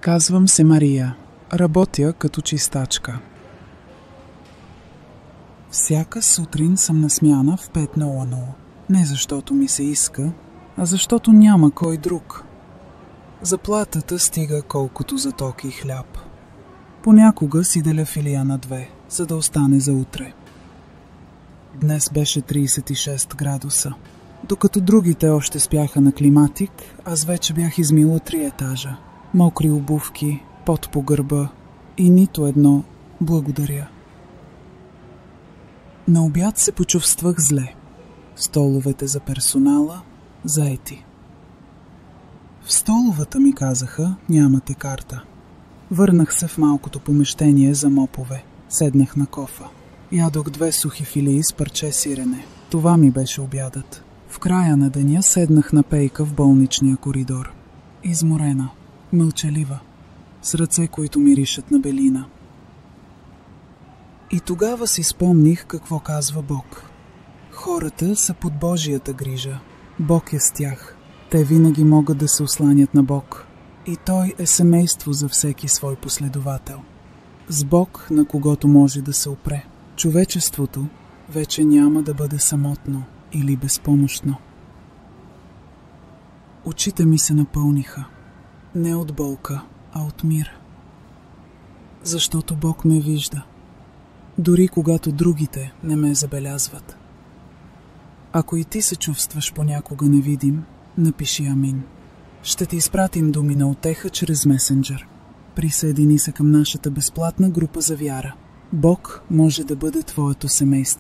Казвам се Мария. Работя като чистачка. Всяка сутрин съм на смяна в 5:00. Не защото ми се иска, а защото няма кой друг. Заплатата стига колкото за токи и хляб. Понякога си деля филия на 2, за да остане за утре. Днес беше 36 градуса. Докато другите още спяха на климатик, аз вече бях измила 3 етажа. Мокри обувки, пот по гърба и нито едно благодаря. На обяд се почувствах зле. Столовете за персонала заети. В столовата ми казаха, нямате карта. Върнах се в малкото помещение за мопове. Седнах на кофа. Ядох 2 сухи филии с парче сирене. Това ми беше обядът. В края на деня седнах на пейка в болничния коридор. Изморена, мълчалива, с ръце, които миришат на белина. И тогава си спомних какво казва Бог. Хората са под Божията грижа. Бог е с тях. Те винаги могат да се осланят на Бог. И Той е семейство за всеки свой последовател. С Бог, на когото може да се опре. Човечеството вече няма да бъде самотно или безпомощно. Очите ми се напълниха. Не от болка, а от мир. Защото Бог ме вижда. Дори когато другите не ме забелязват. Ако и ти се чувстваш понякога невидим, напиши амин. Ще ти изпратим думи на утеха чрез месенджер. Присъедини се към нашата безплатна група за вяра. Бог може да бъде твоето семейство.